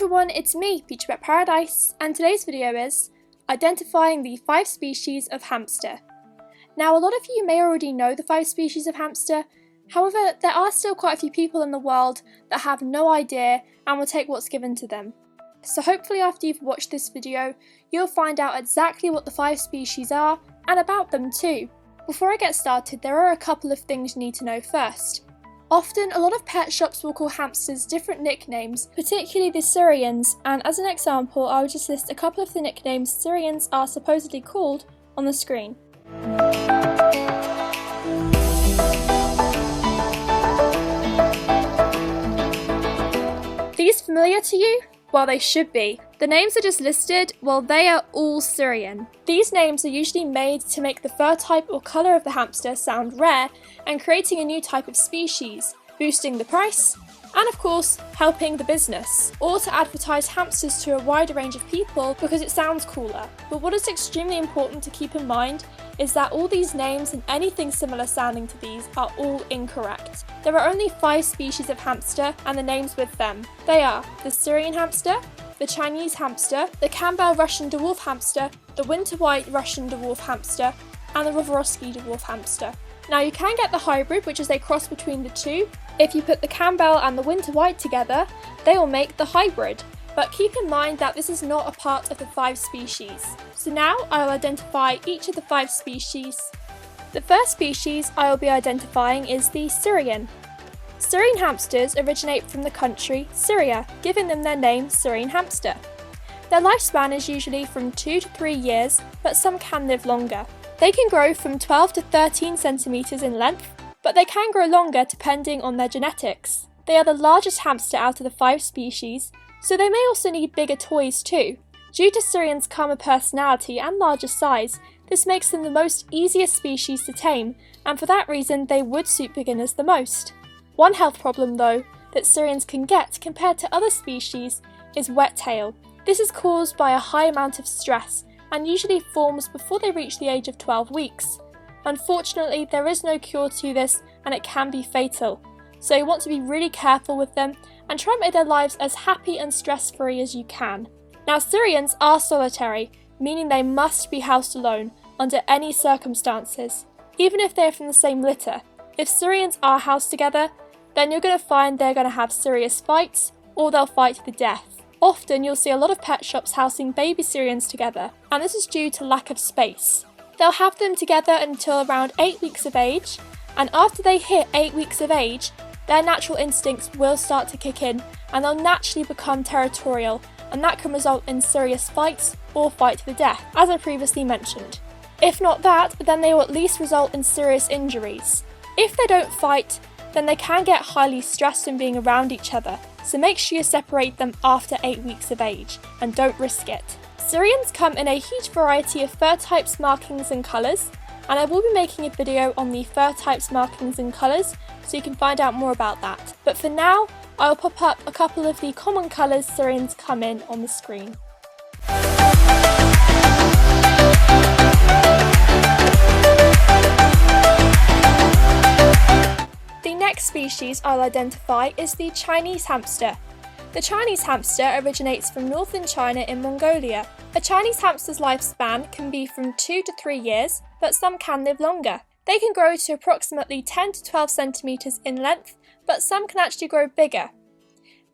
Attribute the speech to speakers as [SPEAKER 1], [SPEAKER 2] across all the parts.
[SPEAKER 1] everyone, it's me, Future Pet Paradise, and today's video is identifying the 5 species of hamster. Now, a lot of you may already know the 5 species of hamster, however, there are still quite a few people in the world that have no idea and will take what's given to them. So hopefully after you've watched this video, you'll find out exactly what the 5 species are, and about them too. Before I get started, there are a couple of things you need to know first. Often, a lot of pet shops will call hamsters different nicknames, particularly the Syrians, and as an example, I will just list a couple of the nicknames Syrians are supposedly called on the screen. These familiar to you? Well, they should be. The names I just listed, well, they are all Syrian. These names are usually made to make the fur type or colour of the hamster sound rare and creating a new type of species, boosting the price, and of course, helping the business, or to advertise hamsters to a wider range of people because it sounds cooler. But what is extremely important to keep in mind is that all these names and anything similar sounding to these are all incorrect. There are only 5 species of hamster and the names with them. They are the Syrian hamster, the Chinese hamster, the Campbell Russian dwarf hamster, the winter white Russian dwarf hamster, and the Rovorovsky dwarf hamster. Now you can get the hybrid, which is a cross between the two. If you put the Campbell and the winter white together, they will make the hybrid. But keep in mind that this is not a part of the 5 species. So now I will identify each of the 5 species. The first species I will be identifying is the Syrian. Syrian hamsters originate from the country Syria, giving them their name Syrian hamster. Their lifespan is usually from 2 to 3 years, but some can live longer. They can grow from 12 to 13 centimeters in length, but they can grow longer depending on their genetics. They are the largest hamster out of the 5 species, so they may also need bigger toys too. Due to Syrians' calmer personality and larger size, this makes them the most easiest species to tame, and for that reason they would suit beginners the most. One health problem though, that Syrians can get compared to other species is wet tail. This is caused by a high amount of stress and usually forms before they reach the age of 12 weeks. Unfortunately, there is no cure to this and it can be fatal, so you want to be really careful with them and try and make their lives as happy and stress-free as you can. Now, Syrians are solitary, meaning they must be housed alone under any circumstances, even if they're from the same litter. If Syrians are housed together, then you're going to find they're going to have serious fights, or they'll fight to the death. Often you'll see a lot of pet shops housing baby Syrians together, and this is due to lack of space. They'll have them together until around 8 weeks of age, and after they hit 8 weeks of age, their natural instincts will start to kick in, and they'll naturally become territorial, and that can result in serious fights or fight to the death, as I previously mentioned. If not that, then they will at least result in serious injuries. If they don't fight, then they can get highly stressed in being around each other, so make sure you separate them after 8 weeks of age, and don't risk it. Syrians come in a huge variety of fur types, markings and colours, and I will be making a video on the fur types, markings and colours, so you can find out more about that. But for now, I will pop up a couple of the common colours Syrians come in on the screen. The next species I'll identify is the Chinese hamster. The Chinese hamster originates from northern China in Mongolia. A Chinese hamster's lifespan can be from 2 to 3 years, but some can live longer. They can grow to approximately 10 to 12 centimeters in length, but some can actually grow bigger.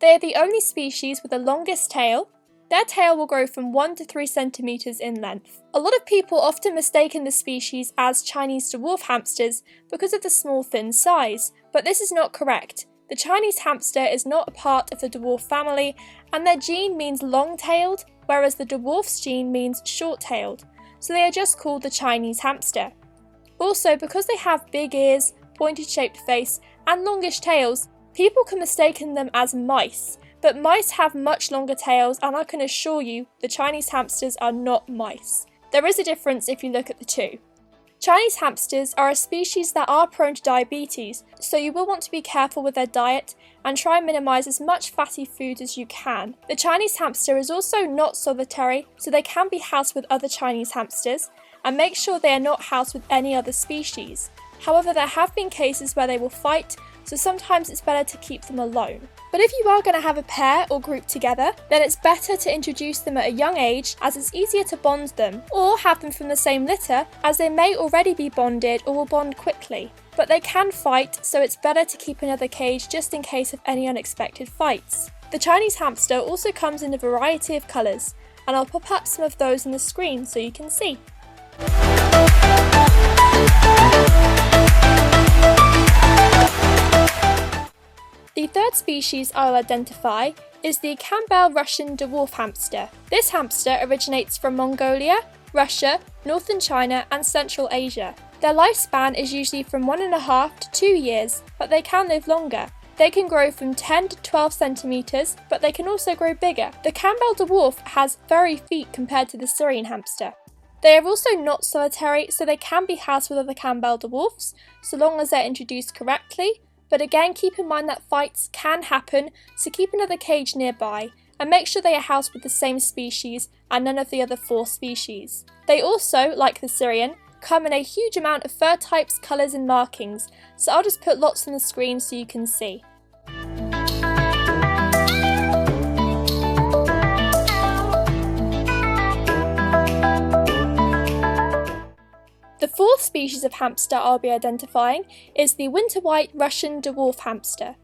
[SPEAKER 1] They are the only species with the longest tail. Their tail will grow from 1 to 3 centimeters in length. A lot of people often mistaken this species as Chinese dwarf hamsters because of the small thin size, but this is not correct. The Chinese hamster is not a part of the dwarf family, and their gene means long-tailed, whereas the dwarf's gene means short-tailed, so they are just called the Chinese hamster. Also, because they have big ears, pointed-shaped face, and longish tails, people can mistaken them as mice, but mice have much longer tails, and I can assure you the Chinese hamsters are not mice. There is a difference if you look at the two. Chinese hamsters are a species that are prone to diabetes, so you will want to be careful with their diet and try and minimise as much fatty food as you can. The Chinese hamster is also not solitary, so they can be housed with other Chinese hamsters, and make sure they are not housed with any other species. However, there have been cases where they will fight, so sometimes it's better to keep them alone. But if you are going to have a pair or group together, then it's better to introduce them at a young age, as it's easier to bond them, or have them from the same litter, as they may already be bonded or will bond quickly. But they can fight, so it's better to keep another cage just in case of any unexpected fights. The Chinese hamster also comes in a variety of colours, and I'll pop up some of those on the screen so you can see. The third species I'll identify is the Campbell Russian dwarf hamster. This hamster originates from Mongolia, Russia, northern China and Central Asia. Their lifespan is usually from 1.5 to 2 years, but they can live longer. They can grow from 10 to 12 centimetres, but they can also grow bigger. The Campbell dwarf has furry feet compared to the Syrian hamster. They are also not solitary, so they can be housed with other Campbell dwarfs, so long as they're introduced correctly. But again, keep in mind that fights can happen, so keep another cage nearby, and make sure they are housed with the same species and none of the other 4 species. They also, like the Syrian, come in a huge amount of fur types, colours and markings, so I'll just put lots on the screen so you can see. The fourth species of hamster I'll be identifying is the winter white Russian dwarf hamster.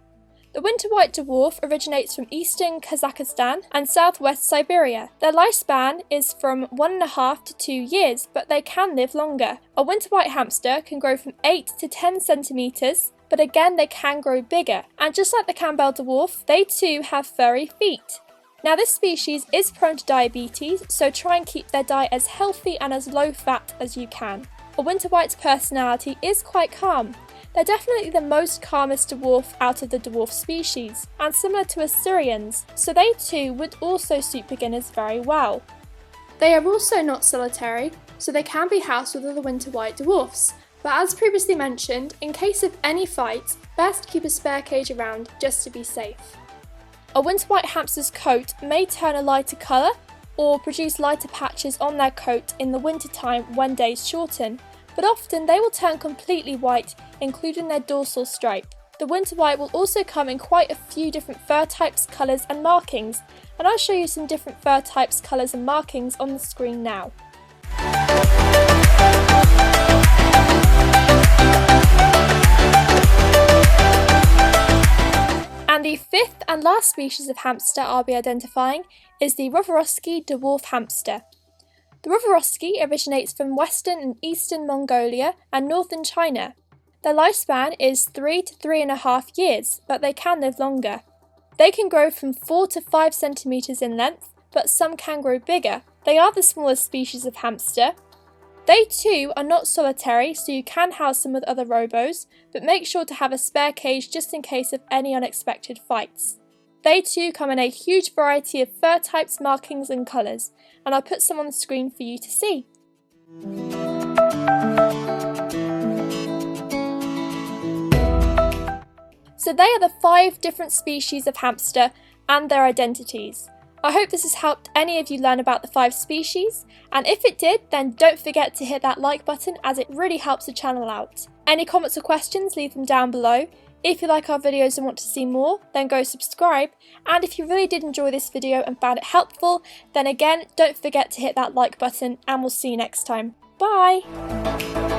[SPEAKER 1] The winter white dwarf originates from eastern Kazakhstan and southwest Siberia. Their lifespan is from 1.5 to 2 years, but they can live longer. A winter white hamster can grow from 8 to 10 centimetres, but again they can grow bigger. And just like the Campbell dwarf, they too have furry feet. Now this species is prone to diabetes, so try and keep their diet as healthy and as low fat as you can. A winter white's personality is quite calm. They're definitely the most calmest dwarf out of the dwarf species, and similar to Assyrians, so they too would also suit beginners very well. They are also not solitary, so they can be housed with other winter white dwarfs, but as previously mentioned, in case of any fights, best keep a spare cage around just to be safe. A winter white hamster's coat may turn a lighter colour, or produce lighter patches on their coat in the winter time when days shorten, but often they will turn completely white, including their dorsal stripe. The winter white will also come in quite a few different fur types, colours and markings, and I'll show you some different fur types, colours and markings on the screen now. And the fifth and last species of hamster I'll be identifying is the Rovorosky dwarf hamster. The Rovorosky originates from western and eastern Mongolia and northern China. Their lifespan is 3 to 3.5 years, but they can live longer. They can grow from 4 to 5 centimetres in length, but some can grow bigger. They are the smallest species of hamster. They too are not solitary, so you can house them with other robos, but make sure to have a spare cage just in case of any unexpected fights. They too come in a huge variety of fur types, markings and colours, and I'll put some on the screen for you to see. So they are the 5 different species of hamster and their identities. I hope this has helped any of you learn about the 5 species, and if it did, then don't forget to hit that like button as it really helps the channel out. Any comments or questions, leave them down below. If you like our videos and want to see more, then go subscribe, and if you really did enjoy this video and found it helpful, then again, don't forget to hit that like button and we'll see you next time. Bye!